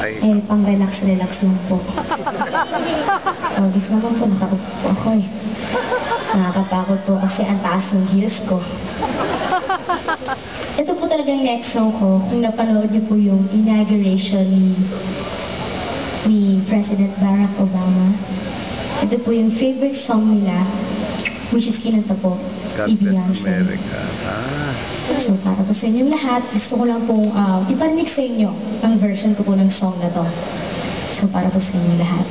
Eh, pang-relax-relax lang po. Obvious naman po, nakaupo po ako eh. Nakakapagod po kasi ang taas ng heels ko. Ito po talagang next song ko. Kung napanood niyo po yung inauguration ni President Barack Obama. Ito po yung favorite song nila, which is kinanta po, God bless America. So, para po sa inyong lahat, gusto ko lang pong iparinig sa inyo ang version ko po ng song na to. So, para po sa inyong lahat.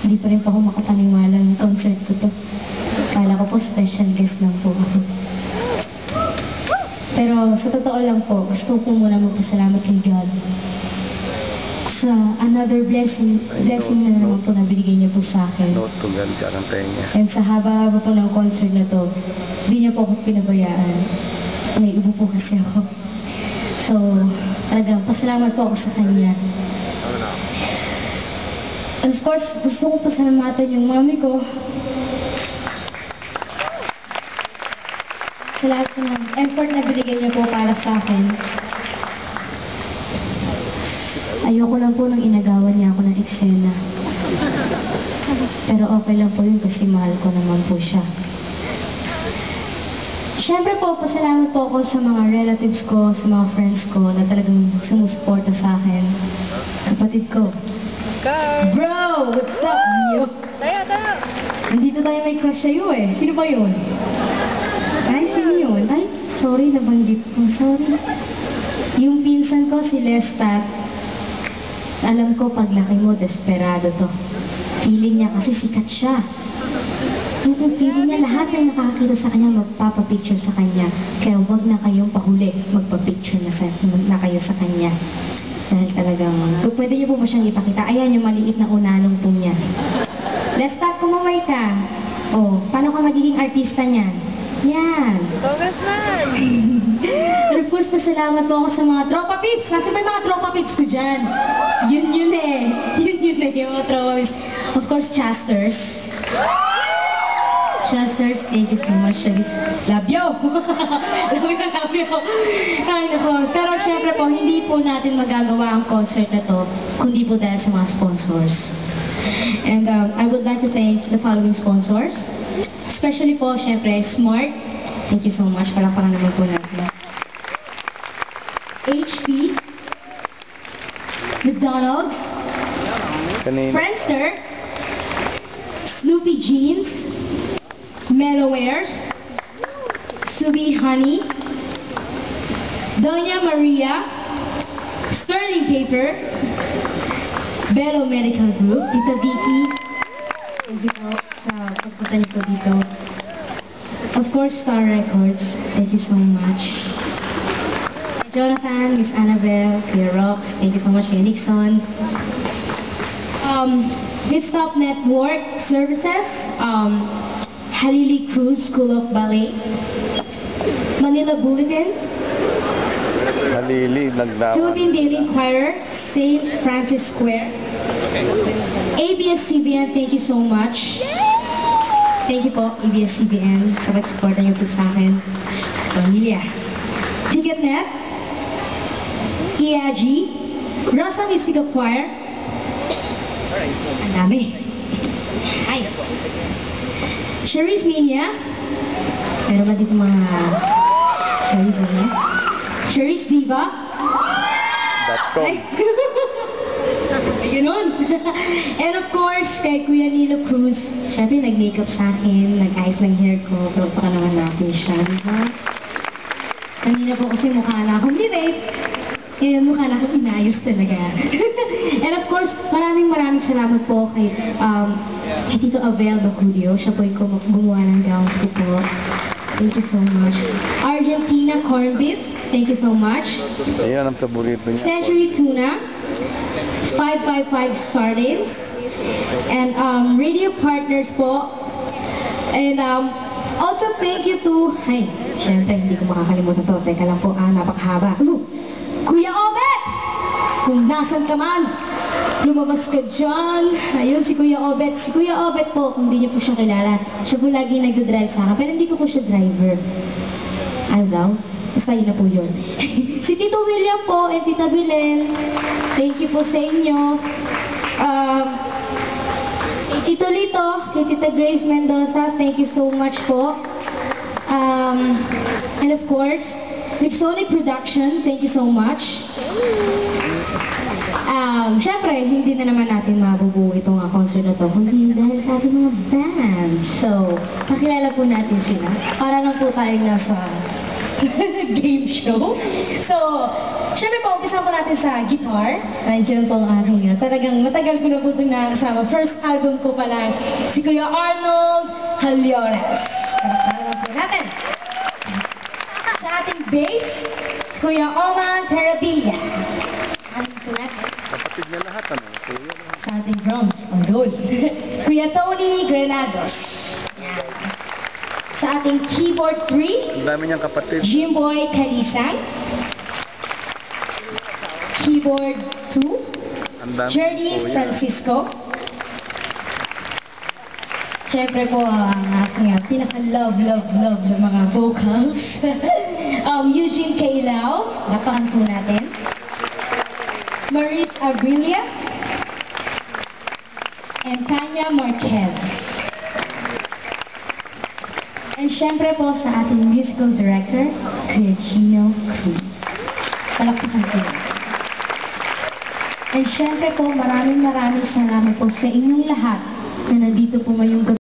Hindi pa rin po ako makapaniwala ng concert ko to. Kala ko po special guest lang po ako. Pero sa totoo lang po, gusto ko muna magpasalamat kay God sa another blessing na naman po na binigay niya po sa akin. Tugal ka ng tenga. And sa haba-haba po ng concert na to, hindi niya po ako pinabayaan. May ubo po kasi ako. So, talagang pasalamat po ako sa kanya. And of course, gusto ko pasalamatan yung mami ko sa lahat ng effort na binigay niyo po para sa akin. Ayoko lang po nang inagawan niya ako ng eksena. Pero okay lang po yun kasi mahal ko naman po siya. Siyempre po, pasalamat po ako sa mga relatives ko, sa mga friends ko na talagang sumusuporta sa akin. Kapatid ko. Bro! What's up, Nyo? Tayo! Nandito tayo may crush sa'yo eh. Sino ba yun? Ay, sino yun? Ay, sorry, nabanggit ko. Sorry. Yung pinsan ko, si Lestat, alam ko paglaki mo, desperado to. Feeling niya kasi sikat siya. Yung feeling niya, lahat ng nakakita sa kanya, magpapapicture sa kanya. Kaya huwag na kayong pahuli, magpapicture na kayo sa kanya. Dahil talagang, kung pwede niyo po ba siyang ipakita, ayan yung maliit na unanong po niya. Lestat, kumamay ka. Oh, paano ka magiging artista niyan? Yan. Congressman! And of course, pasalamat po ako sa mga tropa pips. Kasi may mga tropa pips ko dyan. Yun eh. Yun eh, yung mga tropa pips. Of course, Chasters. Chasters, thank you so much. Love you! Love you! Ay, nako. Pero syempre po, hindi po natin magagawa ang concert na to, kundi po dahil sa mga sponsors. And I would like to thank the following sponsors. Especially po, syempre, Smart. Thank you so much. Palakpakan naman po natin. HP. McDonald's. Kanina. Friendster. Loopy Jeans. Mellowwares. Subi Honey. Doña Maria. Sterling Paper. Bello Medical Group. Tita Vicky. Thank you po sa pagpunta niyo po dito. Of course, Star Records. Thank you so much. Jonathan, Miss Annabelle, Kuya Rox. Thank you so much, Kuya Nixon. Bitstop Network Services. Halili Cruz School of Ballet. Manila Bulletin. Halili, nagdawan. Philippine Daily Inquirer. St. Francis Square. ABS-CBN, thank you so much. Thank you po, ABS-CBN, sa pag-supporta niyo po sa akin. Pamilya. Ticketnet, EAG, Rosa Mystical Choir. Ang dami. Ay. Cherise Minia. Meron ba dito mga Cherise Minia? Cherise Diva. .com. Ay. Ganun. And of course, kay Kuya Nilo Cruz, syempre nag-makeup sa akin, nag-ayos ng hair ko, pero baka naman natin siya, diba? Kanina po kasi mukha na akong ni-rape, kaya mukha na akong inayos talaga. And of course, maraming salamat po kay Tito Abel Bacudio, siya po yung gumawa ng gowns ko po. Thank you so much. Argentina Corn Beef, thank you so much. Ayan ang paborito niya. Century Tuna, 555 Sardines, and radio partners po. And also thank you to, ay, syempre hindi ko makakalimutan to. Teka lang po, napakahaba. Kuya Obet! Kung nasan ka man, lumabas ka dyan. Ayun, si Kuya Obet. Si Kuya Obet po, kung hindi niyo po siya kilala, siya po lagi nag-drive sa akin, pero hindi ko po siya driver. Ano daw? Basta yun na po yun. Si Tito William po and Tita Belen, thank you po sa inyo. Kay Tito Lito, kay Tita Grace Mendoza, thank you so much po. And of course, with Sony Production, thank you so much. Siyempre, hindi na naman natin mabubuo itong concert na to, kundi dahil sa ating mga band. So, pakilala po natin sila. Para lang po tayong nasa game show. So, syempre po, umpisa po natin sa guitar. Nandiyan po ang aking, talagang matagal ko na po itong nakasama. First album ko pa lang, si Kuya Arnold Haliores. Pakilala po natin. Sa ating bass, Kuya Oman Peradilla. Ano po natin? Kapatid niya lahat, ano? Kuya lahat. Sa ating drums, ang goal. Kuya Tony Granados. Sa ating keyboard 3, Ang dami niyang kapatid. Jimboy Calisan. Keyboard 2, Ang dami Jerry kuya. Francisco. Siyempre po, ang aking pinaka-love ng mga vocals. Eugene Kailao, lapakan po natin. Maurice Abrilia. And Tanya Marquez. And syempre po sa ating musical director, Kuya Gino Cruz. Palakpakan po. And syempre po, maraming salamat po sa inyong lahat na nandito po ngayong gabi.